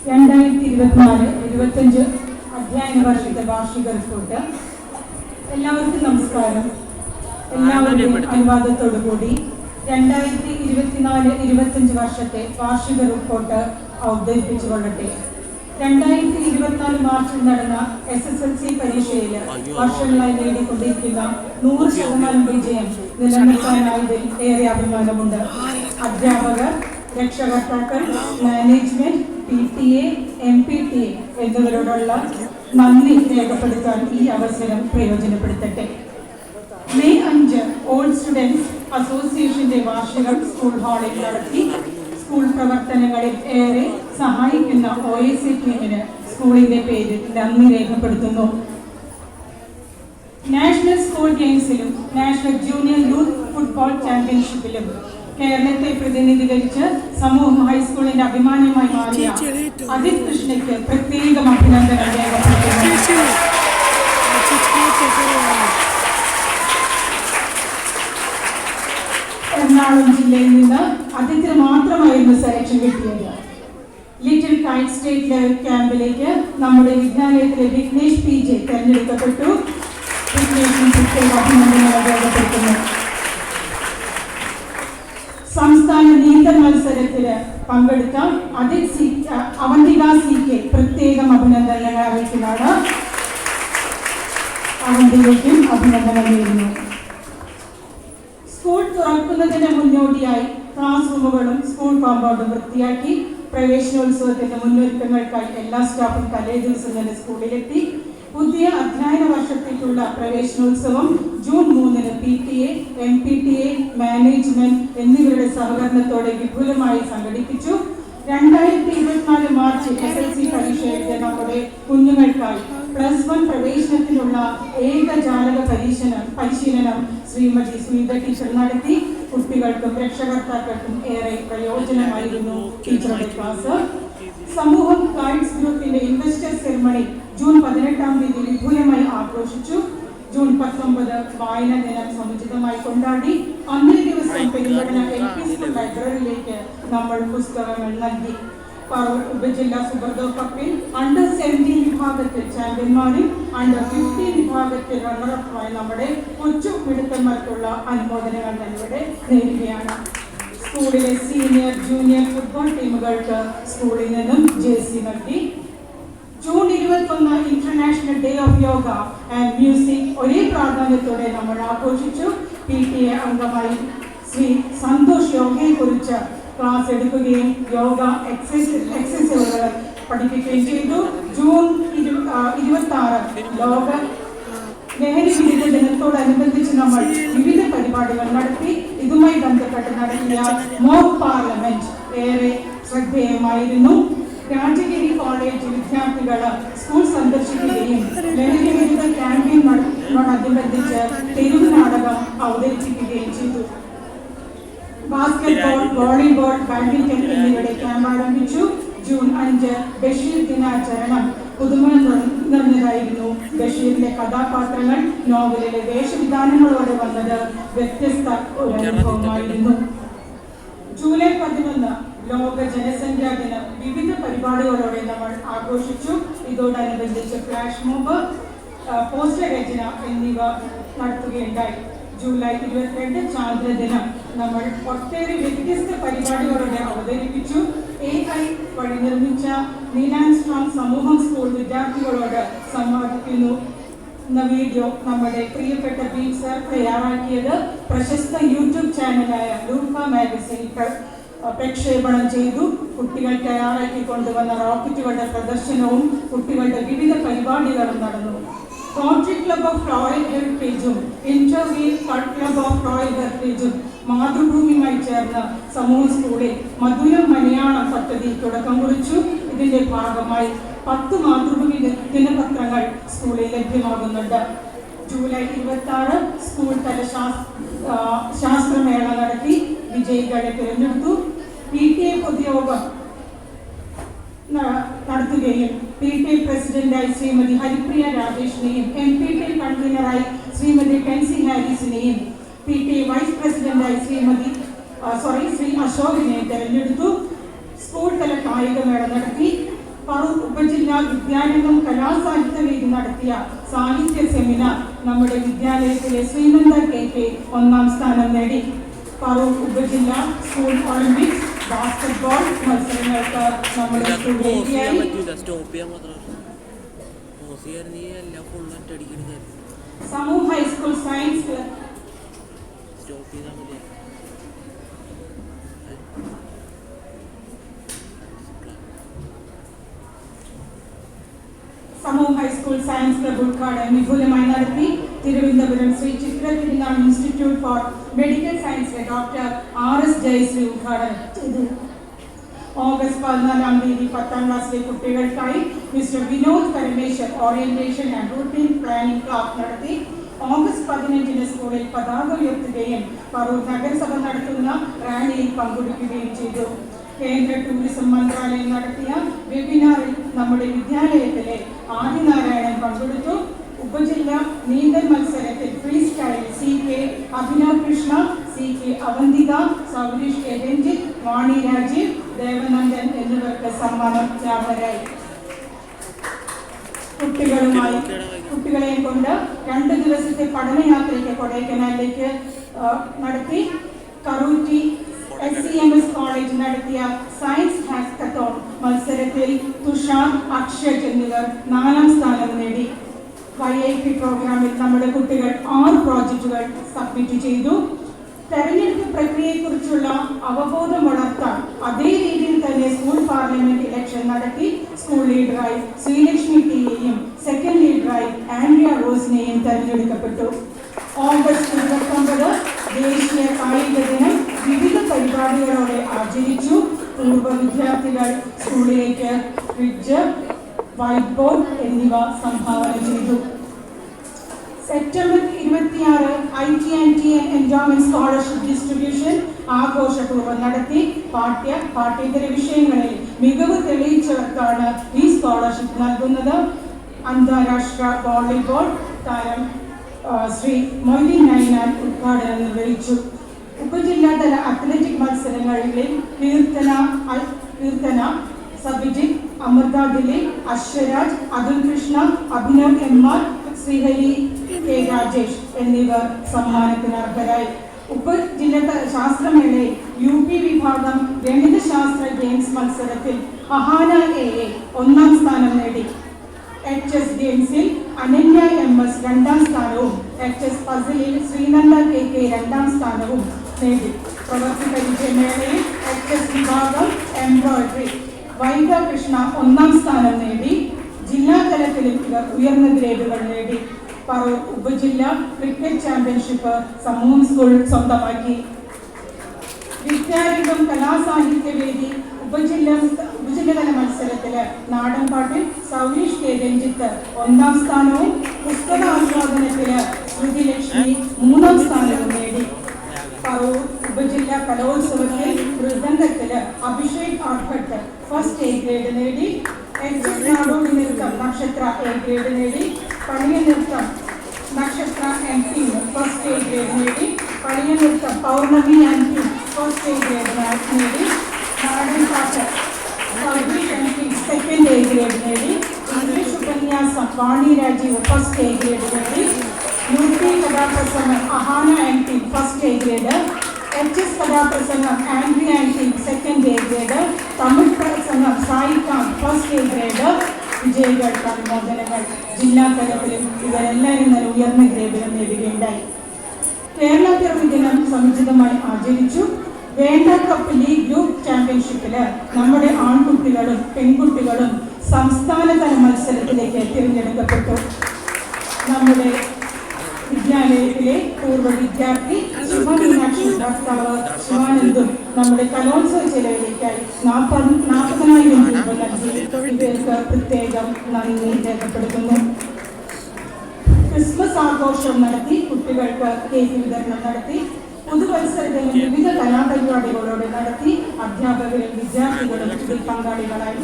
2024-25 അധ്യയന വർഷത്തെ വാർഷിക റിപ്പോർട്ട്. എല്ലാവർക്കും നമസ്കാരം. എല്ലാവരുടെയും അനുവാദത്തോടുകൂടി 2024-25 വർഷത്തെ വാർഷിക റിപ്പോർട്ട് അവതരിപ്പിച്ചുകൊള്ളട്ടെ. 2024 മാർച്ചിൽ നടന്ന SSLC പരീക്ഷയിൽ വർഷങ്ങളായി നേടിക്കൊണ്ടിരിക്കുന്ന 100% വിജയം നിലനിർത്താനായതിൽ ഏറെ അഭിമാനമുണ്ട്. അധ്യാപകർ, രക്ഷകർത്താക്കൾ, മാനേജ്മെന്റ്, PTA, MPTA എന്നിവരോടുള്ള നന്ദി രേഖപ്പെടുത്താൻ ഈ അവസരം പ്രയോജനപ്പെടുത്തട്ടെ. മെയ് 5 ഓൾ സ്റ്റുഡൻസ് അസോസിയേഷന്റെ വാർഷികം സ്കൂൾ ഹാളിൽ നടത്തി. സ്കൂൾ പ്രവർത്തനങ്ങളിൽ ഏറെ സഹായിക്കുന്ന OAC ടീമിന് സ്കൂളിന്റെ പേരിൽ നന്ദി രേഖപ്പെടുത്തുന്നു. നാഷണൽ സ്കൂൾ ഗെയിംസിലും നാഷണൽ ജൂനിയർ യൂത്ത് ഫുട്ബോൾ ചാമ്പ്യൻഷിപ്പിലും കേരളത്തെ പ്രതിനിധീകരിച്ച് സമൂഹം ഹൈസ്കൂളിന്റെ അഭിമാനമായി മാറിയ അജിത് കൃഷ്ണയ്ക്ക് പ്രത്യേകം അഭിനന്ദനം രേഖപ്പെടുത്തുന്നു. എറണാകുളം ജില്ലയിൽ നിന്ന് അജിത്തിന് മാത്രമായിരുന്നു സെലക്ഷൻ കിട്ടിയത്. ലിറ്റിൽ കൈറ്റ് സ്റ്റേറ്റ് ലെവൽ ക്യാമ്പിലേക്ക് നമ്മുടെ വിദ്യാലയത്തിലെ വിഘ്നേഷ് PJ തെരഞ്ഞെടുക്കപ്പെട്ടു. വിഘ്നേഷിന് പ്രത്യേക അഭിനന്ദനങ്ങൾ രേഖപ്പെടുത്തുന്നു. സംസ്ഥാന നീന്തൽ മത്സരത്തിൽ പങ്കെടുത്ത അവന്തിക CK പ്രത്യേകം അഭിനന്ദനങ്ങൾ അറിയിക്കുന്നതാണ്. അവന്തികയ്ക്കും അഭിനന്ദനം നേരുന്നു. സ്കൂൾ തുറക്കുന്നതിന് മുന്നോടിയായി ക്ലാസ് റൂമുകളും സ്കൂൾ കോമ്പൗണ്ടും വൃത്തിയാക്കി. പ്രവേശനോത്സവത്തിന്റെ മുന്നൊരുക്കങ്ങൾക്കായി എല്ലാ സ്റ്റാഫും തലേ ദിവസം തന്നെ സ്കൂളിലെത്തി. പുതിയ അധ്യയന വർഷത്തേക്കുള്ള പ്രവേശനോത്സവം ജൂൺ 3 PTA, MPTA, മാനേജ്മെന്റ് എന്നിവരുടെ സഹകരണത്തോടെ വിപുലമായി സംഘടിപ്പിച്ചു. 2024 മാർച്ച് SSLC പരീക്ഷ എഴുതിയ നമ്മുടെ കുഞ്ഞുങ്ങൾക്കായി +1 പ്രവേശനത്തിനുള്ള ഏകജാലക പരിശീലനം ശ്രീമതി സ്മിത ടീച്ചർ നടത്തി. കുട്ടികൾക്കും രക്ഷകർത്താക്കൾക്കും ഏറെ പ്രയോജനമായിരുന്നു ടീച്ചറുടെ ക്ലാസ്. സമൂഹം ഗൈഡ്സ് ഗ്രൂപ്പിന്റെ ഇൻവെസ്റ്റർ സെറിമണി ജൂൺ 18 വിപുലമായി ആഘോഷിച്ചു. ജൂൺ 19 വായനാ ദിനം സമുചിതമായി കൊണ്ടാടി. അന്നേ ദിവസം പെരുമ്പടന LP സ്കൂൾ ലൈബ്രറിയിലേക്ക് നമ്മൾ പുസ്തകങ്ങൾ നൽകി. പറവൂർ ഉപജില്ലാ സുബ്രതോ കപ്പിൽ അണ്ടർ 17 വിഭാഗത്തിൽ ചാമ്പ്യന്മാരും അണ്ടർ 15 വിഭാഗത്തിൽ റണ്ണറപ്പുമായി നമ്മുടെ കൊച്ചു മിടുക്കന്മാർക്കുള്ള അനുമോദനങ്ങൾ ഇവിടെ നേടുകയാണ്. സ്കൂളിലെ സീനിയർ ജൂനിയർ ഫുട്ബോൾ ടീമുകൾക്ക് സ്കൂളിൽ നിന്നും ജേഴ്സി നൽകി. June 21 international day of yoga and music ഒരേ പ്രാധാന്യത്തോടെ നമ്മൾ ആഘോഷിച്ചു. PTA അംഗമായി ശ്രീ സന്തോഷ് യോഗയെ കുറിച്ച് ക്ലാസ് എടുക്കുകയും യോഗ എക്സസൈസുകൾ പഠിപ്പിക്കുകയും ചെയ്തു. ജൂൺ 26 ലോക ലഹരി വിരുദ്ധ ദിനത്തോടനുബന്ധിച്ച് നമ്മൾ വിവിധ പരിപാടികൾ നടത്തി. ഇതുമായി ബന്ധപ്പെട്ട് നടത്തിയ മോക്ക് പാർലമെന്റ് ഏറെ ശ്രദ്ധേയമായിരുന്നു. രാജഗിരി കോളേജ് വിദ്യാർത്ഥികൾ സ്കൂൾ സന്ദർശിക്കുകയും ലഹരി വിരുദ്ധ ക്യാമ്പയിനോടനുബന്ധിച്ച് തെരുവ് നാടകം അവതരിപ്പിക്കുകയും ചെയ്തു. ബാസ്കറ്റ്ബോൾ, വോളിബോൾ, ബാഡ്മിന്റൺ എന്നിവയുടെ ക്യാമ്പ് ആരംഭിച്ചു. ജൂൺ 5 ബഷീർ ദിനാചരണം പുതുമ നിറഞ്ഞതായിരുന്നു. ബഷീറിന്റെ കഥാപാത്രങ്ങൾ നോവലിലെ വേഷവിധാനങ്ങളോടെ വന്നത് വ്യത്യസ്ത ഒരു അനുഭവമായിരുന്നു. ജൂലൈ 11 ലോക ജനസംഖ്യാ ദിനം വിവിധ പരിപാടികളോടെ നമ്മൾ ആഘോഷിച്ചു. ഇതോടനുബന്ധിച്ച് ഫ്ലാഷ് മോബ്, പോസ്റ്റർ രചന എന്നിവ നടത്തുകയുണ്ടായി. ജൂലൈ 22 ചാന്ദ്രദിനം നമ്മൾ ഒട്ടേറെ വ്യത്യസ്ത പരിപാടികളോടെ അവതരിപ്പിച്ചു. AI വഴി നിർമ്മിച്ച നീലാൻസ്ട്രോങ് സമൂഹം സ്കൂൾ വിദ്യാർത്ഥികളോട് സംവാദിക്കുന്നു എന്ന വീഡിയോ നമ്മുടെ പ്രിയപ്പെട്ട ബീറ്റ് സർ തയ്യാറാക്കിയത് പ്രശസ്ത യൂട്യൂബ് ചാനലായ ലൂക്ക മാഗസിൻ പ്രക്ഷേപണം ചെയ്തു. കുട്ടികൾ തയ്യാറാക്കി കൊണ്ടുവന്ന റോക്കറ്റുകളുടെ പ്രദർശനവും കുട്ടികളുടെ വിവിധ പരിപാടികളും നടന്നു. കോൺട്രി ക്ലബ് ഓഫ് റോയൽ ഹെറിറ്റേജും ഇന്റർവ്യൂ ക്ലബ് ഓഫ് റോയൽ ഹെറിറ്റേജും മാതൃഭൂമിയുമായി ചേർന്ന് സമൂഹ സ്കൂളിൽ മധുരം മലയാളം പദ്ധതി തുടക്കം കുറിച്ചു. ഇതിന്റെ ഭാഗമായി 10 മാതൃഭൂമി ദിനപത്രങ്ങൾ സ്കൂളിൽ ലഭ്യമാകുന്നുണ്ട്. ജൂലൈ 26 സ്കൂൾ തല ശാസ്ത്രമേള നടത്തി. വിജയികളെ തിരഞ്ഞെടുത്തു. PTA പൊതുയോഗം നടത്തുകയും PTA പ്രസിഡന്റായി ശ്രീമതി ഹരിപ്രിയ രാജേഷിനെയും MPTA കൺവീനറായി ശ്രീമതി ടെൻസി ഹാരിസിനെയും PTA വൈസ് പ്രസിഡന്റായി ശ്രീ അശോകിനെ തെരഞ്ഞെടുത്തു. സ്കൂൾ തല കായികമേള നടത്തി. പറവൂർ ഉപജില്ലാ വിദ്യാരംഗം കലാസാഹിത്യവേദി നടത്തിയ സാഹിത്യ സെമിനാർ നമ്മുടെ വിദ്യാലയത്തിലെ ശ്രീനന്ദ KK ഒന്നാം സ്ഥാനം നേടി. പറവൂർ ഉപജില്ലാ സ്കൂൾ ഒളിമ്പിക്സ് ബാസ്കറ്റ്ബോൾ മത്സരങ്ങൾക്ക് നമ്മുടെ സ്കൂൾ വേദിയായി. സമൂഹ high school science club high school science club ഉദ്ഘാടനം വിപുലമായി നടത്തി. Thiruvananthapuram Sree Chithra Thirunal institute for medical സയൻസിലെ ഡോക്ടർ RS ജയശ്രീ ഉദ്ഘാടനം ചെയ്തു. ഓഗസ്റ്റ് 14-ാം തീയതി 10ാം ക്ലാസ്സിലെ കുട്ടികൾക്കായി mister Vinod Parameswar orientation and routine planning class നടത്തി. ഓഗസ്റ്റ് 15-ന് സ്കൂളിൽ പതാക ഉയർത്തുകയും പറവൂർ നഗരസഭ നടത്തുന്ന റാലിയിൽ പങ്കെടുക്കുകയും ചെയ്തു. കേന്ദ്ര ടൂറിസം മന്ത്രാലയം നടത്തിയ വെബിനാറിൽ നമ്മുടെ വിദ്യാലയത്തിലെ ആദിനാരായണൻ പങ്കെടുത്തു. ഉപജില്ലാ നീന്തൽ മത്സരത്തിൽ freestyle CK Abhinav Krishna, CK Avanthika, Saureesh Ranjith, Vani Rajeev, Devanandan എന്നിവർക്ക് സമ്മാനം ലാഭരായി. കുട്ടികളെയും കൊണ്ട് 2 ദിവസത്തെ പഠനയാത്രയ്ക്ക് കൊടൈക്കനാലിലേക്ക് നടത്തി. കറൂറ്റി SCMS കോളേജ് നടത്തിയ സയൻസ് ഹാക്കത്തോൺ മത്സരത്തിൽ തുഷാർ, അക്ഷയ് എന്നിവർ 4ാം സ്ഥാനം നേടി. YIP പ്രോഗ്രാമിൽ നമ്മുടെ കുട്ടികൾ 6 പ്രോജക്റ്റുകൾ സബ്മിറ്റ് ചെയ്തു. തെരഞ്ഞെടുപ്പ് പ്രക്രിയയെക്കുറിച്ചുള്ള അവബോധം വളർത്താൻ അതേ രീതിയിൽ തന്നെ സ്കൂൾ പാർലമെന്റ് ഇലക്ഷൻ നടത്തി. സ്കൂൾ ലീഡറായി ശ്രീലക്ഷ്മി ടിയെയും സെക്കൻഡ് ലീഡറായി ആൻഡ്രിയ റോസിനെയും തെരഞ്ഞെടുക്കപ്പെട്ടു. ഓഗസ്റ്റ് 29 ദേശീയ കായിക ദിനം വിവിധ പരിപാടികളോടെ ആചരിച്ചു. പൂർവ്വ വിദ്യാർത്ഥികൾ സ്കൂളിലേക്ക് ഫ്രിഡ്ജ്, വൈറ്റ് ബോർഡ് എന്നിവ സംഭാവന ചെയ്തു. September 26 IT&TN endowment scholarship distribution ആഘോഷപൂർവ്വം നടത്തി. പാഠ്യേതര വിഷയങ്ങളിൽ മികവ് തെളിയിച്ചവർക്കാണ് ഈ സ്കോളർഷിപ്പ് നൽകുന്നത്. അന്താരാഷ്ട്ര വോളിബോൾ താരം ശ്രീ മൊയ്തീൻ നൈനാൻ ഉദ്ഘാടനം നിർവഹിച്ചു. ഉപജില്ലാതല അത്ലറ്റിക് മത്സരങ്ങളിൽ കീർത്തന സബിജിത്ത്, അമൃത ദിലീപ്, അശ്വരാജ്, അതുൽ കൃഷ്ണ, അഭിനവ് MR, ശ്രീഹരി K രാജേഷ് എന്നിവർ സമ്മാനത്തിന് അർഹരായി. ഉപജില്ലാതല ശാസ്ത്രമേളയിൽ UP വിഭാഗം ഗണിതശാസ്ത്ര ഗെയിംസ് മത്സരത്തിൽ അഹാന AA 1ാം സ്ഥാനം നേടി. HS ഗെയിംസിൽ അനന്യ MS 2ാം സ്ഥാനവും HS പസിലിൽ ശ്രീനന്ദ KK 2ാം സ്ഥാനവും നേടി. പ്രവൃത്തി പരിചയമേളയിൽ HS വിഭാഗം എംബ്രോയിഡറി വൈഗ കൃഷ്ണ 1ാം സ്ഥാനം നേടി. ജില്ലാ തലത്തിലും ഇവർ ഉയർന്ന ഗ്രേഡുകൾ നേടി. പറവൂർ ഉപജില്ലാ ക്രിക്കറ്റ് ചാമ്പ്യൻഷിപ്പ് സമൂഹം സ്കൂൾ സ്വന്തമാക്കി. വിദ്യാരംഗം കലാസാഹിത്യവേദി ഉപജില്ലതല മത്സരത്തില് നാടൻപാട്ടിൽ സൗരീഷ് K രഞ്ജിത്ത് 1ാം സ്ഥാനവും പുസ്തകാസ്വാദനത്തില് ശ്രുതിലക്ഷ്മി 3ാം സ്ഥാനവും നേടി. പറവൂർ ഉപജില്ലാ കലോത്സവത്തിൽ മൃദംഗത്തില് അഭിഷേക് ആർഭട്ട് ഫസ്റ്റ് A ഗ്രേഡ് നേടി. നാടോടി നൃത്തം നക്ഷത്ര A ഗ്രേഡ് നേടി. പണിയ നൃത്തം നക്ഷത്ര MP ഫസ്റ്റ് A ഗ്രേഡ് നേടി. പണിയ നൃത്തം Pournami MP first A grade നേടി. നാടൻ പാട്ട് Saureesh MP second A grade നേടി. ഇംഗ്ലീഷ് ഉപന്യാസം Vani Rajeev first A grade നേടി. UP കഥാപ്രസംഗം Ahana MP first A grade. HS കഥാപ്രസംഗം Andrea MP second A grade. Tamil പ്രസംഗം സായിക്കാം ഫസ്റ്റ് A ഗ്രേഡ്. വിജയികൾക്ക് അനുമോദനങ്ങൾ. ജില്ലാ തലത്തിലും ഇവരെല്ലാവരും നല്ല ഉയർന്ന ഗ്രേഡുകൾ നേടുകയുണ്ടായി. കേരള പിറവി ദിനം സമുചിതമായി ആചരിച്ചു. വേണ്ട കപ്പ് ലീഗ് ഗ്രൂപ്പ് ചാമ്പ്യൻഷിപ്പില് നമ്മുടെ ആൺകുട്ടികളും പെൺകുട്ടികളും സംസ്ഥാനതല മത്സരത്തിലേക്ക് തിരഞ്ഞെടുക്കപ്പെട്ടു. നമ്മുടെ വിദ്യാലയത്തിലെ പൂർവ്വ വിദ്യാർത്ഥി ശുഭമീനാക്ഷി ഭർത്താവ് ശിവാനന്ദും നമ്മുടെ കലോത്സവ ചെലവിലേക്കായി 40,000 രൂപ നൽകി. ഇവർക്ക് പ്രത്യേകം നന്ദി രേഖപ്പെടുത്തുന്നു. ക്രിസ്മസ് ആഘോഷം നടത്തി. കുട്ടികൾക്ക് കേക്ക് വിതരണം നടത്തി. പുതുവത്സരത്തിന് വിവിധ കലാപരിപാടികളോടെ നടത്തി. അധ്യാപകരും വിദ്യാർത്ഥികളും ഇതിൽ പങ്കാളികളായി.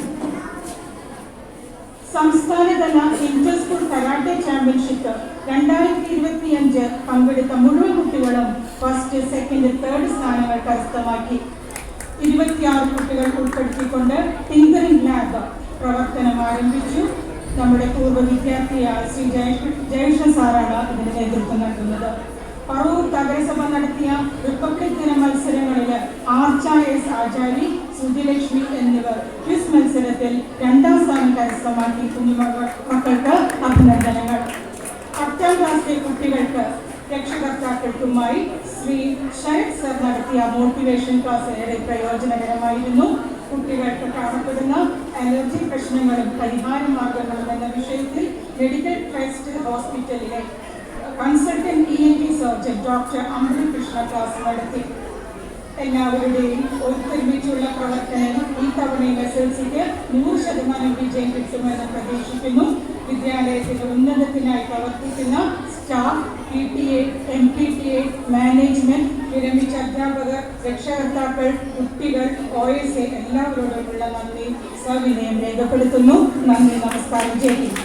സംസ്ഥാനതല ഇന്റർ സ്കൂൾ കരാട്ടെ ചാമ്പ്യൻഷിപ്പ് 2025 പങ്കെടുത്ത മുഴുവൻ കുട്ടികളും ഫസ്റ്റ്, സെക്കൻഡ്, തേർഡ് സ്ഥാനങ്ങൾ കരസ്ഥമാക്കി. 26 കുട്ടികൾ ഉൾപ്പെടുത്തിക്കൊണ്ട് ടിങ്കറിംഗ് ലാബ് പ്രവർത്തനം ആരംഭിച്ചു. നമ്മുടെ പൂർവ്വ വിദ്യാർത്ഥിയായ ശ്രീ ജയകൃഷ്ണൻ സാറാണ് ഇതിന് നേതൃത്വം നൽകുന്നത്. പറവൂർ നഗരസഭ നടത്തിയ റിപ്പബ്ലിക് ദിന മത്സരങ്ങളിൽ ആർച്ച എസ് ആചാരി, സുധിലക്ഷ്മി എന്നിവർ ക്വിസ് മത്സരത്തിൽ 2ാം സ്ഥാനം കരസ്ഥമാക്കി. കുഞ്ഞുമക്കൾക്ക് അഭിനന്ദനങ്ങൾ. 10ാം ക്ലാസ്സിലെ കുട്ടികൾക്ക് രക്ഷകർത്താക്കൾക്കുമായി ശ്രീ ശരത് സർ നടത്തിയ മോട്ടിവേഷൻ ക്ലാസ് ഏറെ പ്രയോജനകരമായിരുന്നു. കുട്ടികൾക്ക് കാണപ്പെടുന്ന അലർജി പ്രശ്നങ്ങളും പരിഹാര മാർഗങ്ങളും എന്ന വിഷയത്തിൽ മെഡിക്കൽ ട്രസ്റ്റ് ഹോസ്പിറ്റലിലെ കൺസൾട്ടന്റ് ENT സർജൻ ഡോക്ടർ അമൃത് കൃഷ്ണ ക്ലാസ് നടത്തി. എല്ലാവരുടെയും ഒത്തൊരുമിച്ചുള്ള പ്രവർത്തനം ഈ തവണയും SLCക്ക് 100% വിജയം കിട്ടുമെന്ന് പ്രതീക്ഷിക്കുന്നു. വിദ്യാലയത്തിന്റെ ഉന്നതത്തിനായി പ്രവർത്തിക്കുന്ന സ്റ്റാഫ്, PTA, MPTA, മാനേജ്മെന്റ്, വിരമിച്ച അധ്യാപകർ, രക്ഷകർത്താക്കൾ, കുട്ടികൾ, OSA എല്ലാവരോടുമുള്ള നന്ദി സവിനയം രേഖപ്പെടുത്തുന്നു. നന്ദി, നമസ്കാരം. ജയ് ഹിന്ദ്.